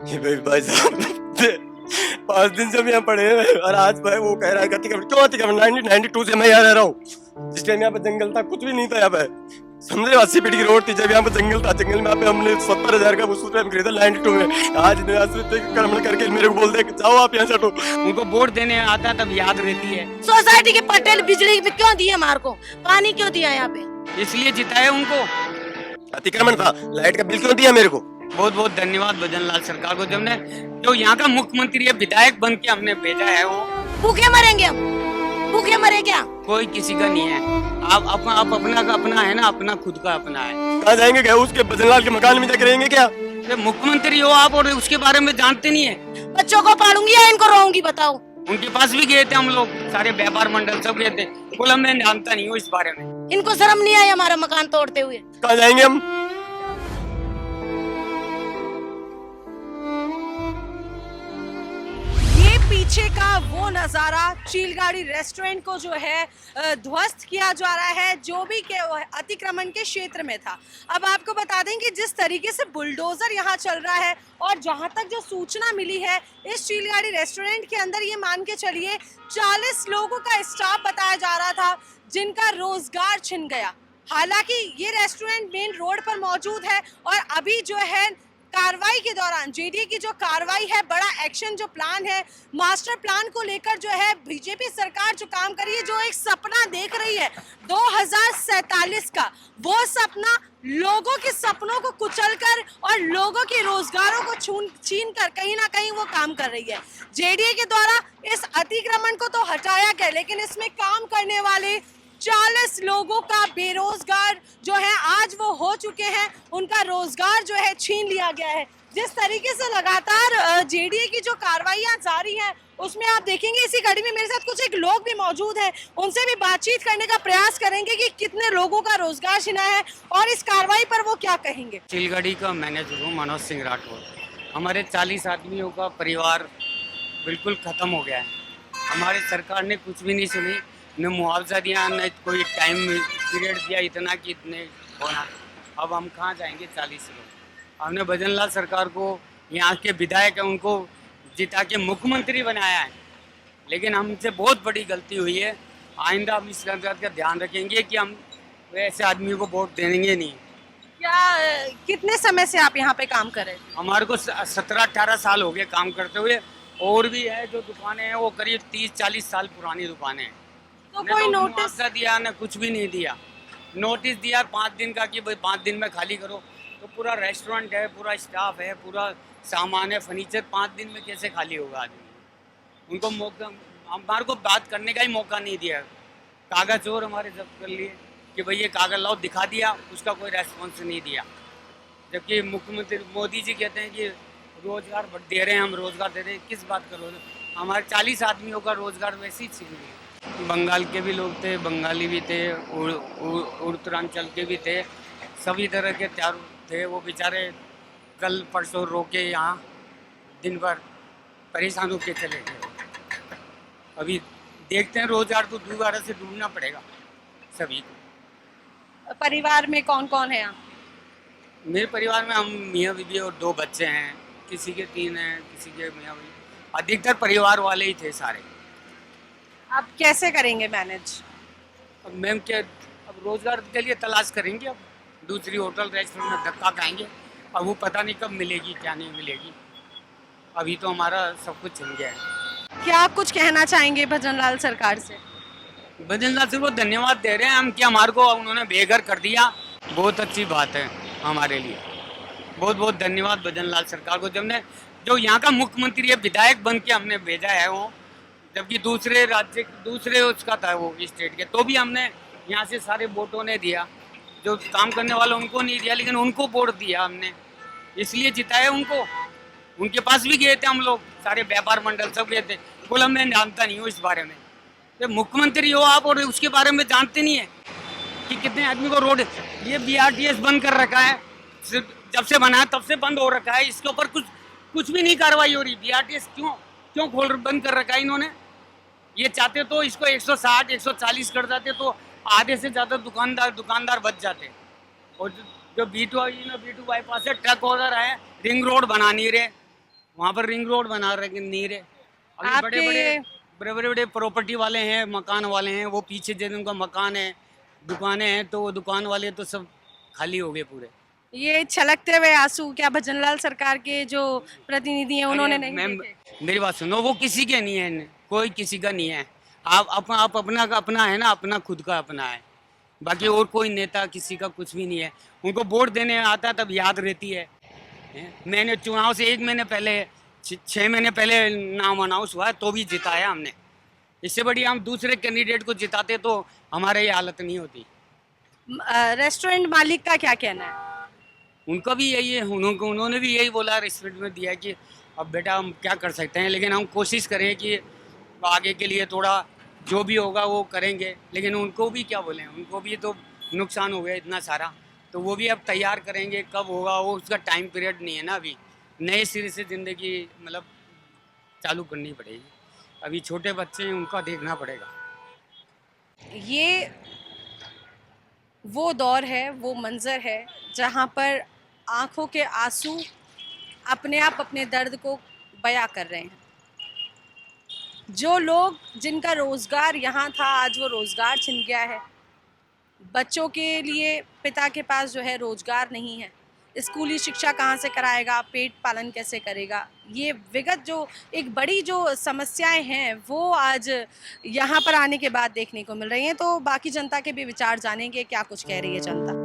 ये भाई साहब 5 दिन से हम यहाँ पड़े हैं और आज भाई वो कह रहा है अतिक्रमण क्यों अतिक्रमण 1992 से मैं यहाँ रह रहा हूँ। जिस टाइम यहाँ पे जंगल था कुछ भी नहीं था यहाँ पे। समझे 80 फीट की रोड थी जब यहाँ पे जंगल था। जंगल में यहाँ पे हमने 70,000 का उस टाइम खरीदा 92 में। आज अतिक्रमण करके मेरे को बोल दे जाओ आप यहाँ से हटो। उनको वोट देने आता तब याद रहती है। सोसाइटी के पटेल बिजली क्यों दिए हमारे को, पानी क्यों दिया यहाँ पे, इसलिए जिताए उनको। अतिक्रमण था, लाइट का बिल क्यों दिया मेरे को। बहुत बहुत धन्यवाद भजनलाल सरकार को, जब ने जो यहाँ का मुख्यमंत्री है विधायक बन के हमने भेजा है। वो भूखे मरेंगे हम, भूखे मरे क्या। कोई किसी का नहीं है। आप अपना का अपना है ना, अपना खुद का अपना है। कहाँ जाएंगे क्या उसके भजनलाल के मकान में जाकर रहेंगे क्या। मुख्यमंत्री हो आप और उसके बारे में जानते नहीं है। बच्चों को पालूंगी या इनको रोऊंगी बताओ। उनके पास भी गए थे हम लोग, सारे व्यापार मंडल सब गए थे। बोला मैं जानता नहीं हूँ इस बारे में। इनको शर्म नहीं आई हमारा मकान तोड़ते हुए। कहाँ जाएंगे हम। पीछे का वो नज़ारा चीलगाड़ी रेस्टोरेंट को जो है ध्वस्त किया जा रहा है, जो भी के अतिक्रमण के क्षेत्र में था। अब आपको बता दें कि जिस तरीके से बुलडोजर यहाँ चल रहा है और जहाँ तक जो सूचना मिली है इस चीलगाड़ी रेस्टोरेंट के अंदर ये मान के चलिए 40 लोगों का स्टाफ बताया जा रहा था जिनका रोजगार छिन गया। हालांकि ये रेस्टोरेंट मेन रोड पर मौजूद है और अभी जो है कार्रवाई के दौरान जेडीए की जो कार्रवाई है, बड़ा एक्शन जो प्लान है, मास्टर प्लान को लेकर जो है बीजेपी सरकार जो काम कर रही है, जो एक सपना देख रही है 2047 का, वो सपना लोगों के सपनों को कुचलकर और लोगों के रोजगारों को छीन कर कहीं ना कहीं वो काम कर रही है। जेडीए के द्वारा इस अतिक्रमण को तो हटाया गया, लेकिन इसमें काम करने वाले 40 लोगों का बेरोजगार जो है आज वो हो चुके हैं, उनका रोजगार जो है छीन लिया गया है। जिस तरीके से लगातार जेडीए की जो कार्रवाइयां जारी हैं उसमें आप देखेंगे इसी कड़ी में मेरे साथ कुछ एक लोग भी मौजूद हैं, उनसे भी बातचीत करने का प्रयास करेंगे कि कितने लोगों का रोजगार छिना है और इस कार्रवाई पर वो क्या कहेंगे। चीलगाड़ी का मैनेजर हूँ मनोज सिंह राठौर। हमारे 40 आदमियों का परिवार बिल्कुल खत्म हो गया है। हमारी सरकार ने कुछ भी नहीं सुनी, न मुआवजा दिया, न कोई टाइम पीरियड दिया इतना कि इतने होना। अब हम कहाँ जाएंगे 40 लोग। हमने भजनलाल सरकार को, यहाँ के विधायक हैं उनको जिता के मुख्यमंत्री बनाया है, लेकिन हमसे बहुत बड़ी गलती हुई है। आइंदा हम इस बात का ध्यान रखेंगे कि हम ऐसे आदमी को वोट देंगे नहीं। क्या कितने समय से आप यहाँ पे काम कर रहे हैं। हमारे को 17-18 साल हो गए काम करते हुए। और भी है जो दुकानें हैं वो करीब 30-40 साल पुरानी दुकानें हैं। तो कोई नोटिस दिया ना, कुछ भी नहीं दिया। नोटिस दिया 5 दिन का कि भाई 5 दिन में खाली करो। तो पूरा रेस्टोरेंट है, पूरा स्टाफ है, पूरा सामान है, फर्नीचर, 5 दिन में कैसे खाली होगा आदमी। उनको मौका, हमारे को बात करने का ही मौका नहीं दिया। कागज और हमारे जब्त कर लिए कि भाई ये कागज लाओ, दिखा दिया, उसका कोई रेस्पॉन्स नहीं दिया। जबकि मुख्यमंत्री मोदी जी कहते हैं कि रोजगार दे रहे हैं, हम रोजगार दे रहे हैं। किस बात का रोजगार। हमारे 40 आदमियों का रोजगार वैसे ही छीन लिया। बंगाल के भी लोग थे, बंगाली भी थे, उत्तरांचल के भी थे, सभी तरह के थे। वो बेचारे कल परसों रोके यहाँ दिन भर परेशान होकर चले गए। अभी देखते हैं, रोजगार तो दोबारा से ढूंढना पड़ेगा सभी को। परिवार में कौन कौन है यहाँ। मेरे परिवार में हम मियाँ बीवी और 2 बच्चे हैं, किसी के 3 हैं, किसी के मियाँ बीवी। अधिकतर परिवार वाले ही थे सारे। आप कैसे करेंगे मैनेज। अब मैम क्या, अब रोजगार के लिए तलाश करेंगे। अब दूसरी होटल रेस्टोरेंट में धक्का खाएंगे। अब वो पता नहीं कब मिलेगी, क्या नहीं मिलेगी। अभी तो हमारा सब कुछ छिन गया है। क्या आप कुछ कहना चाहेंगे भजनलाल सरकार से। भजनलाल सर को धन्यवाद दे रहे हैं हम कि हमारे को उन्होंने बेघर कर दिया। बहुत अच्छी बात है हमारे लिए। बहुत बहुत धन्यवाद भजनलाल सरकार को, जब ने जो यहाँ का मुख्यमंत्री है विधायक बन के हमने भेजा है वो। जबकि दूसरे राज्य, दूसरे उसका था वो स्टेट के, तो भी हमने यहाँ से सारे वोटों ने दिया। जो काम करने वाले उनको नहीं दिया, लेकिन उनको वोट दिया हमने, इसलिए जिताया उनको। उनके पास भी गए थे हम लोग, सारे व्यापार मंडल सब गए थे। बोला मैं जानता नहीं हूँ इस बारे में। तो मुख्यमंत्री हो आप और उसके बारे में जानते नहीं है कि कितने आदमी को रोड। ये BRTS बंद कर रखा है, जब से बना है तब से बंद हो रखा है। इसके ऊपर कुछ भी नहीं कार्रवाई हो रही। BRTS क्यों बंद कर रखा है इन्होंने। ये चाहते तो इसको 160-140 कर जाते तो आधे से ज़्यादा दुकानदार बच जाते। और जो B2 बाईपास है, ट्रक ऑर्डर है, रिंग रोड बना नहीं रहे। वहाँ पर रिंग रोड बना रहे नहीं रहे। अभी आपके बड़े बड़े प्रॉपर्टी वाले हैं, मकान वाले हैं, वो पीछे जिनका मकान है, दुकानें हैं, तो वो दुकान वाले तो सब खाली हो गए पूरे। ये छलकते हुए आंसू क्या भजनलाल सरकार के जो प्रतिनिधि हैं उन्होंने अरे नहीं मैम, देखे? मेरी बात सुनो, वो किसी के नहीं है, कोई किसी का नहीं है। आप अपना का अपना है ना, अपना खुद का अपना है। बाकी और कोई नेता किसी का कुछ भी नहीं है। उनको वोट देने आता है तब याद रहती है। मैंने चुनाव से 1 महीने पहले 6 महीने पहले नाम अनाउंस हुआ है तो भी जिताया हमने। इससे बड़ी हम दूसरे कैंडिडेट को जिताते तो हमारे ये हालत नहीं होती। रेस्टोरेंट मालिक का क्या कहना है? उनका भी यही है, उन्होंने भी यही बोला, रिस्पेक्ट में दिया कि अब बेटा हम क्या कर सकते हैं, लेकिन हम कोशिश करें कि आगे के लिए थोड़ा जो भी होगा वो करेंगे। लेकिन उनको भी क्या बोलें, उनको भी तो नुकसान हो गया इतना सारा, तो वो भी अब तैयार करेंगे। कब होगा वो, उसका टाइम पीरियड नहीं है ना। अभी नए सिरे से ज़िंदगी मतलब चालू करनी पड़ेगी। अभी छोटे बच्चे हैं, उनका देखना पड़ेगा। ये वो दौर है, वो मंजर है जहाँ पर आंखों के आंसू अपने आप अपने दर्द को बयां कर रहे हैं। जो लोग जिनका रोज़गार यहाँ था, आज वो रोज़गार छिन गया है। बच्चों के लिए पिता के पास जो है रोज़गार नहीं है, स्कूली शिक्षा कहाँ से कराएगा, पेट पालन कैसे करेगा। ये विगत जो एक बड़ी जो समस्याएं हैं वो आज यहाँ पर आने के बाद देखने को मिल रही हैं। तो बाकी जनता के भी विचार जानेंगे, क्या कुछ कह रही है जनता।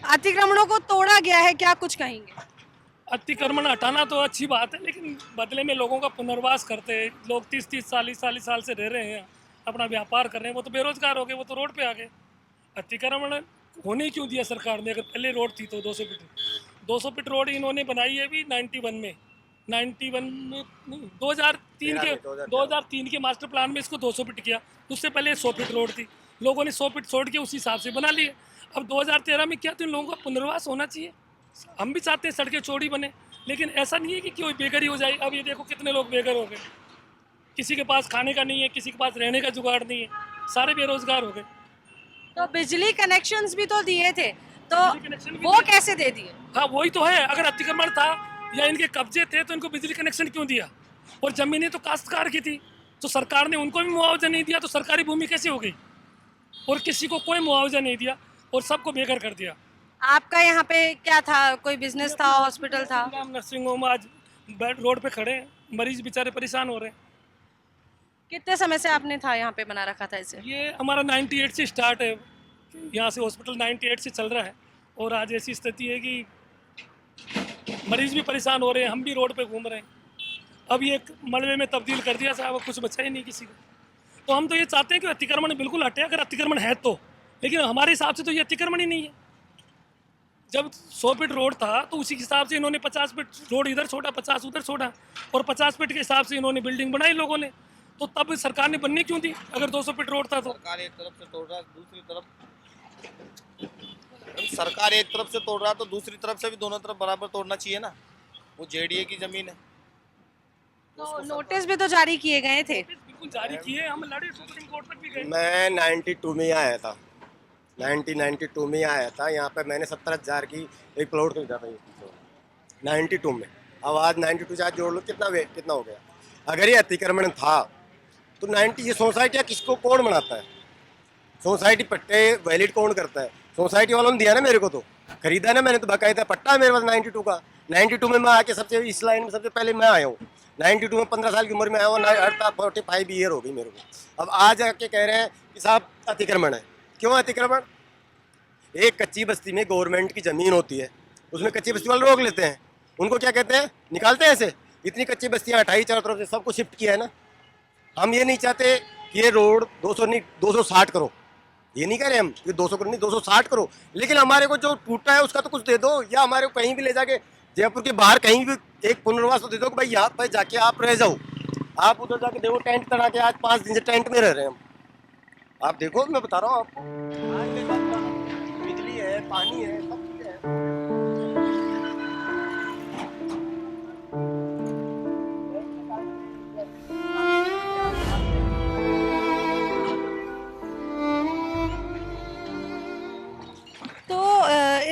अतिक्रमणों को तोड़ा गया है, क्या कुछ कहेंगे? अतिक्रमण हटाना तो अच्छी बात है, लेकिन बदले में लोगों का पुनर्वास करते हैं। लोग 30-30 40 साल से रह रहे हैं, अपना व्यापार कर रहे हैं, वो तो बेरोजगार हो गए, वो तो रोड पे आ गए। अतिक्रमण होने क्यों दिया सरकार ने? अगर पहले रोड थी तो 200 फीट रोड इन्होंने बनाई है अभी 91 में 2003 के मास्टर प्लान में इसको 200 फीट किया। उससे पहले 100 फीट रोड थी, लोगों ने 100 फीट छोड़ के उस हिसाब से बना लिए। अब 2013 में क्या, तो इन लोगों का पुनर्वास होना चाहिए। हम भी चाहते हैं सड़कें चौड़ी बने, लेकिन ऐसा नहीं है कि कोई बेघर ही हो जाए। अब ये देखो कितने लोग बेघर हो गए, किसी के पास खाने का नहीं है, किसी के पास रहने का जुगाड़ नहीं है, सारे बेरोजगार हो गए। तो बिजली कनेक्शंस भी तो दिए थे, तो कनेक्शन भी वो कैसे दे दिए? हाँ वही तो है, अगर अतिक्रमण था या इनके कब्जे थे तो इनको बिजली कनेक्शन क्यों दिया? और जमीनें तो काश्तकार की थी, तो सरकार ने उनको भी मुआवजा नहीं दिया, तो सरकारी भूमि कैसे हो गई? और किसी को कोई मुआवजा नहीं दिया और सबको बेघर कर दिया। आपका यहाँ पे क्या था? कोई बिजनेस था, हॉस्पिटल था? नर्सिंग होम आज रोड पे खड़े हैं, मरीज बेचारे परेशान हो रहे हैं। कितने समय से आपने था यहाँ पे बना रखा था इसे? ये हमारा 98 से स्टार्ट है, यहाँ से हॉस्पिटल 98 से चल रहा है। और आज ऐसी स्थिति है कि मरीज भी परेशान हो रहे हैं, हम भी रोड पे घूम रहे हैं। अब ये मलबे में तब्दील कर दिया साहब, कुछ बचा ही नहीं किसी को। तो हम तो ये चाहते हैं कि अतिक्रमण बिल्कुल हटे, अगर अतिक्रमण है तो। लेकिन हमारे हिसाब से तो ये अतिक्रमण ही नहीं है। जब 100 फीट रोड था तो उसी हिसाब से इन्होंने 50 फीट रोड इधर छोड़ा, 50 उधर छोड़ा, और 50 फीट के हिसाब से इन्होंने बिल्डिंग बनाई लोगों ने। तो तब सरकार ने बनने क्यों दी अगर 200 फीट रोड था तो? सरकार एक तरफ से तोड़ रहा है, दूसरी तरफ सरकार एक तरफ से तोड़ रहा तो दूसरी तरफ से भी दोनों तरफ बराबर तोड़ना चाहिए ना। वो जेडीए की जमीन है। तो नोटिस भी तो जारी किए गए थे। बिल्कुल जारी किए, हम लड़े, सुप्रीम कोर्ट तक भी गए। मैं 92 में आया था, 1992 में आया था। यहाँ पे मैंने 17,000 की एक प्लॉट खरीदा था 92 में। अब आज 92 से आज जोड़ लो कितना हो गया। अगर ये अतिक्रमण था तो 90 ये सोसाइटियाँ किसको कौन बनाता है? सोसाइटी पट्टे वैलिड कौन करता है? सोसाइटी वालों ने दिया ना मेरे को, तो खरीदा ना मैंने, तो बाकायदा पट्टा है मेरे पास 92 का। 92 में मैं आके सबसे इस लाइन में सबसे पहले मैं आया हूँ। 92 में 15 साल की उम्र में आया हूँ, 45 ईयर हो गई मेरे को। अब आज आके कह रहे हैं कि साहब अतिक्रमण है। क्यों अतिक्रमण? एक कच्ची बस्ती में गवर्नमेंट की ज़मीन होती है, उसमें कच्ची बस्ती वाले रोक लेते हैं। उनको क्या कहते हैं? निकालते हैं ऐसे। इतनी कच्ची बस्तियाँ हटाई, चारों तरफ से सबको शिफ्ट किया है ना। हम ये नहीं चाहते कि ये रोड 200 नहीं 260 करो, ये नहीं कह रहे हम कि 200 करो नहीं, 260 करो। लेकिन हमारे को जो टूटा है उसका तो कुछ दे दो, या हमारे को कहीं भी ले जाके जयपुर के बाहर कहीं भी एक पुनर्वास तो दे दो कि भाई यहाँ पर जाके आप रह जाओ। आप उधर जाके देखो, टेंट तड़ा के आज 5 दिन से टेंट में रह रहे हैं हम। आप देखो, मैं बता रहा हूँ आपको, बिजली है, पानी है, सब चीज़ है।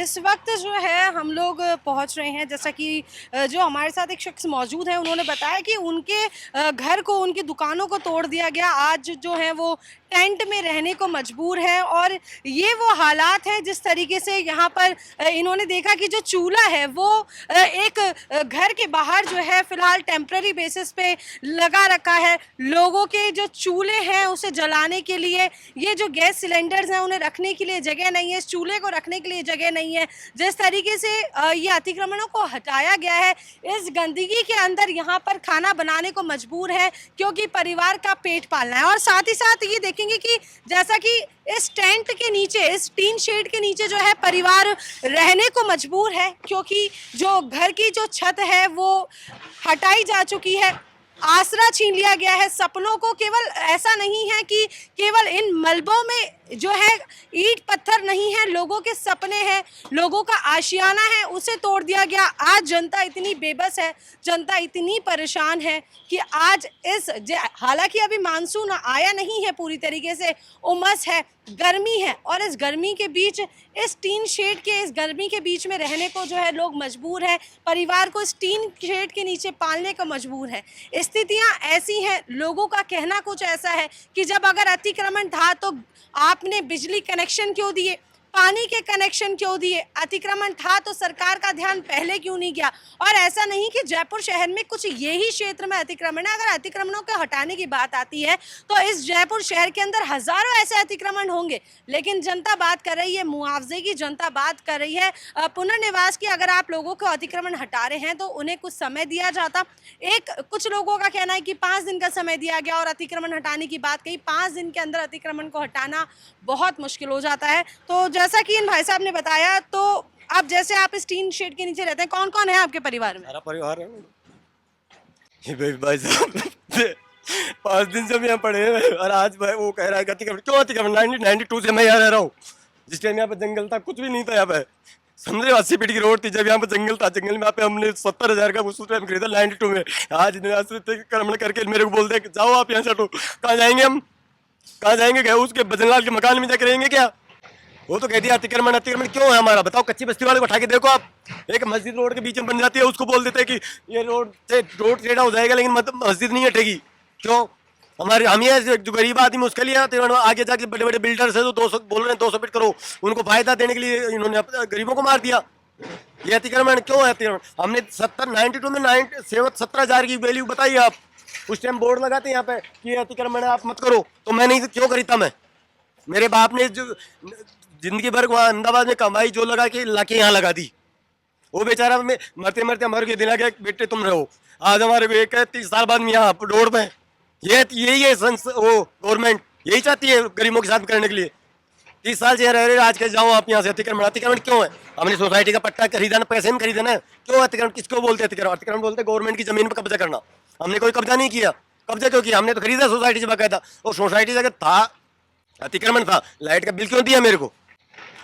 इस वक्त जो है हम लोग पहुंच रहे हैं, जैसा कि जो हमारे साथ एक शख्स मौजूद है उन्होंने बताया कि उनके घर को, उनकी दुकानों को तोड़ दिया गया। आज जो है वो टेंट में रहने को मजबूर है और ये वो हालात हैं जिस तरीके से यहाँ पर इन्होंने देखा कि जो चूल्हा है वो एक घर के बाहर जो है फ़िलहाल टेम्प्रेरी बेसिस पे लगा रखा है। लोगों के जो चूल्हे हैं उसे जलाने के लिए, ये जो गैस सिलेंडर्स हैं उन्हें रखने के लिए जगह नहीं है, इस चूल्हे को रखने के लिए जगह नहीं है। जिस तरीके से ये अतिक्रमणों को हटाया गया है, इस गंदगी के अंदर यहाँ पर खाना बनाने को मजबूर है क्योंकि परिवार का पेट पालना है। और साथ ही साथ ये देखेंगे कि जैसा कि इस टेंट के नीचे, इस टीन शेड के नीचे जो है परिवार रहने को मजबूर है क्योंकि जो घर की जो छत है वो हटाई जा चुकी है, आसरा छीन लिया गया है सपनों को। केवल ऐसा नहीं है कि केवल इन मलबों में जो है ईंट पत्थर नहीं है, लोगों के सपने हैं, लोगों का आशियाना है, उसे तोड़ दिया गया। आज जनता इतनी बेबस है, जनता इतनी परेशान है कि आज हालांकि अभी मानसून आया नहीं है पूरी तरीके से, उमस है, गर्मी है और इस गर्मी के बीच, इस टीन शेड के इस गर्मी के बीच में रहने को जो है लोग मजबूर हैं, परिवार को इस टीन शेड के नीचे पालने को मजबूर है। स्थितियां ऐसी हैं, लोगों का कहना कुछ ऐसा है कि जब अगर अतिक्रमण था तो आपने बिजली कनेक्शन क्यों दिए, पानी के कनेक्शन क्यों दिए, अतिक्रमण था तो सरकार का ध्यान पहले क्यों नहीं गया। और ऐसा नहीं कि जयपुर शहर में कुछ यही क्षेत्र में अतिक्रमण है, अगर अतिक्रमणों को हटाने की बात आती है तो इस जयपुर शहर के अंदर हजारों ऐसे अतिक्रमण होंगे, लेकिन जनता बात कर रही है मुआवजे की, जनता बात कर रही है पुनर्निवास की। अगर आप लोगों को अतिक्रमण हटा रहे हैं तो उन्हें कुछ समय दिया जाता। कुछ लोगों का कहना है कि 5 दिन का समय दिया गया और अतिक्रमण हटाने की बात कही, 5 दिन के अंदर अतिक्रमण को हटाना बहुत मुश्किल हो जाता है। तो जैसा कि इन भाई साहब ने बताया, तो अब जैसे आप इस टीन शेड के नीचे रहते हैं, कौन कौन है आपके परिवार में? हमारा परिवार है ये भाई साहब 5 दिन से हम यहाँ पड़े हैं और आज भाई वो कह रहा है अतिक्रमण क्यों, अतिक्रमण 1992 से मैं यहाँ रह रहा हूँ। जिस टाइम यहाँ पे जंगल था, कुछ भी नहीं था यहाँ पे, समझे 80 फीट की रोड थी। जब यहाँ पे जंगल था, जंगल में यहाँ पे हमने 70,000 का उस टाइम खरीदा 92 में। आज अतिक्रमण करके मेरे को बोलते हैं जाओ आप यहाँ से हटो। कहाँ जाएंगे हम, कहाँ जाएंगे? गए उसके भजनलाल के मकान में जाकर रहेंगे क्या? वो तो कहती है अतिक्रमण, अतिक्रमण क्यों है हमारा, बताओ। कच्ची बस्ती वाले को उठा के देखो आप, एक मस्जिद रोड के बीच में बन जाती है, उसको बोल देते हैं कि ये रोड टेढ़ा हो जाएगा, लेकिन मस्जिद नहीं हटेगी। क्यों? हमारे हम ये जो गरीब आदमी उसके लिए अतिक्रमण, आगे जाके बड़े बड़े बिल्डर्स है तो 200 बोल रहे हैं 200 फीट करो, उनको फायदा देने के लिए इन्होंने गरीबों को मार दिया। ये अतिक्रमण क्यों है? अतिक्रमण हमने 92 में 17,000 की वैल्यू बताई आप, उस टाइम बोर्ड लगाते यहाँ पे कि अतिक्रमण है आप मत करो, तो मैं नहीं क्यों करी था। मैं, मेरे बाप ने जो जिंदगी भर वहाँ अहमदाबाद में कमाई जो लगा के लाके यहाँ लगा दी, वो बेचारा में मरते मरते मर के दिला गया, बेटे तुम रहो। आज हमारे को 31 साल बाद में यहाँ रोड पे यही है वो गवर्नमेंट यही चाहती है गरीबों के साथ करने के लिए। 30 साल से रह रहे, आज के जाओ आप यहाँ से। अतिक्रमण, अतिक्रमण क्यों है? हमने सोसाइटी का पट्टा खरीदा ना, पैसे में खरीदा ना, क्यों अतिक्रमण? किसको बोलते अतिक्रमण? अतिक्रमण बोलते गवर्नमेंट की जमीन पर कब्जा करना। हमने कोई कब्जा नहीं किया। कब्जा क्यों किया? हमने तो खरीदा सोसाइटी से बाकायदा, और सोसाइटी से अगर था अतिक्रमण था, लाइट का बिल क्यों दिया मेरे को?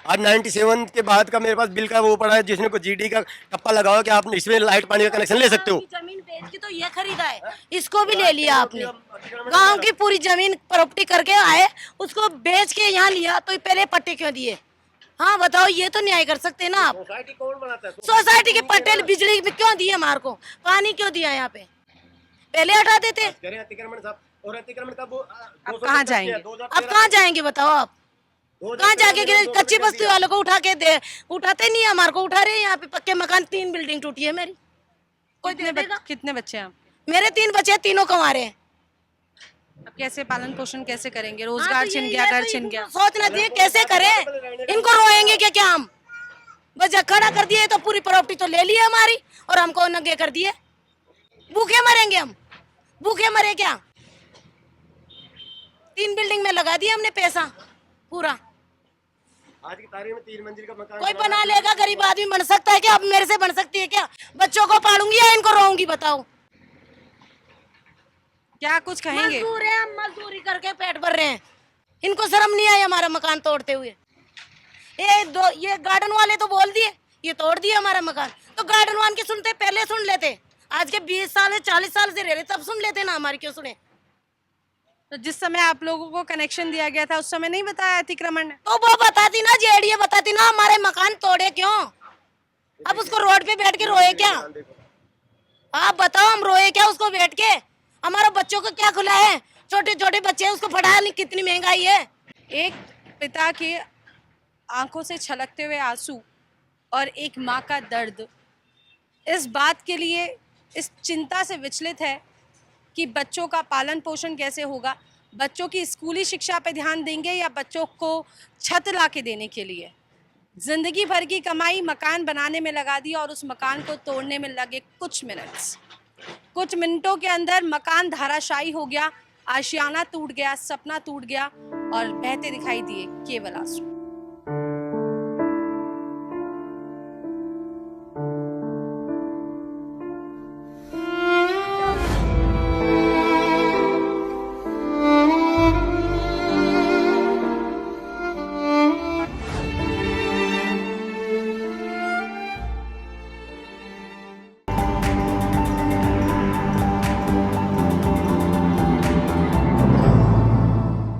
आज 97 के बाद का मेरे पास बिल का वो पड़ा है, जिसने को जीडी का टप्पा लगाओ कि आप इसमें लाइट पानी का कनेक्शन ले सकते हो। जमीन बेच के तो ये खरीदा है, इसको भी ले लिया आपने। गांव की पूरी जमीन प्रॉपर्टी करके आए, उसको बेच के यहाँ लिया, तो पहले पट्टे क्यों दिए? हाँ बताओ, ये तो न्याय कर सकते ना आप। सोसाइटी कौन बनाता है? सोसाइटी के पट्टे बिजली क्यों दिए हमारे को, पानी क्यों दिया यहाँ पे? पहले हटा देते। अतिक्रमण साहब, और अतिक्रमण का अब कहाँ जाएंगे? अब कहाँ जाएंगे बताओ आप? कहाँ जाके कच्ची बस्ती वालों को उठाते नहीं है, हमारे को उठा रहे हैं। यहाँ पे पक्के मकान, 3 बिल्डिंग टूटी है मेरी। कोई कितने बच्चे हैं? मेरे 3 बच्चे, तीनों कमा रहे हैं। अब कैसे पालन पोषण कैसे करेंगे? रोजगार छिन गया, घर छिन गया। सोचना चाहिए कैसे करें, इनको रोएंगे क्या हम? बस खड़ा कर दिए तो पूरी प्रॉपर्टी तो ले ली हमारी और हमको नंगे कर दिए। भूखे मरेंगे हम, भूखे मरे क्या? 3 बिल्डिंग में लगा दिया हमने पैसा पूरा। आज की तारीख में 3 मंजिल का मकान कोई बना लेगा? गरीब आदमी बन सकता है क्या? अब मेरे से बन सकती है क्या? बच्चों को पालूंगी या इनको रोऊंगी बताओ? क्या कुछ कहेंगे? मजदूर है, हम मजदूरी करके पेट भर रहे हैं, इनको शर्म नहीं आई हमारा मकान तोड़ते हुए? ये गार्डन वाले तो बोल दिए, ये तोड़ दिए हमारा मकान, तो गार्डन वाले की सुनते, पहले सुन लेते। आज के 20 साल 40 साल से रह रहे, तब सुन लेते ना, हमारी क्यों सुने? तो जिस समय आप लोगों को कनेक्शन दिया गया था उस समय नहीं बताया अतिक्रमण ने? तो वो बताती ना, जेडीए बताती ना हमारे मकान तोड़े क्यों। अब उसको रोड पे बैठ के रोए क्या? आप बताओ, हम रोए क्या उसको बैठ के? हमारे बच्चों को क्या खुला है? छोटे छोटे बच्चे हैं, उसको पढ़ाया नहीं, कितनी महंगाई है। एक पिता के आंखों से छलकते हुए आंसू और एक माँ का दर्द इस बात के लिए, इस चिंता से विचलित है कि बच्चों का पालन पोषण कैसे होगा, बच्चों की स्कूली शिक्षा पे ध्यान देंगे या बच्चों को छत ला के देने के लिए। जिंदगी भर की कमाई मकान बनाने में लगा दी और उस मकान को तोड़ने में लगे कुछ मिनटों के अंदर मकान धराशायी हो गया, आशियाना टूट गया, सपना टूट गया और बहते दिखाई दिए केवल आंसू।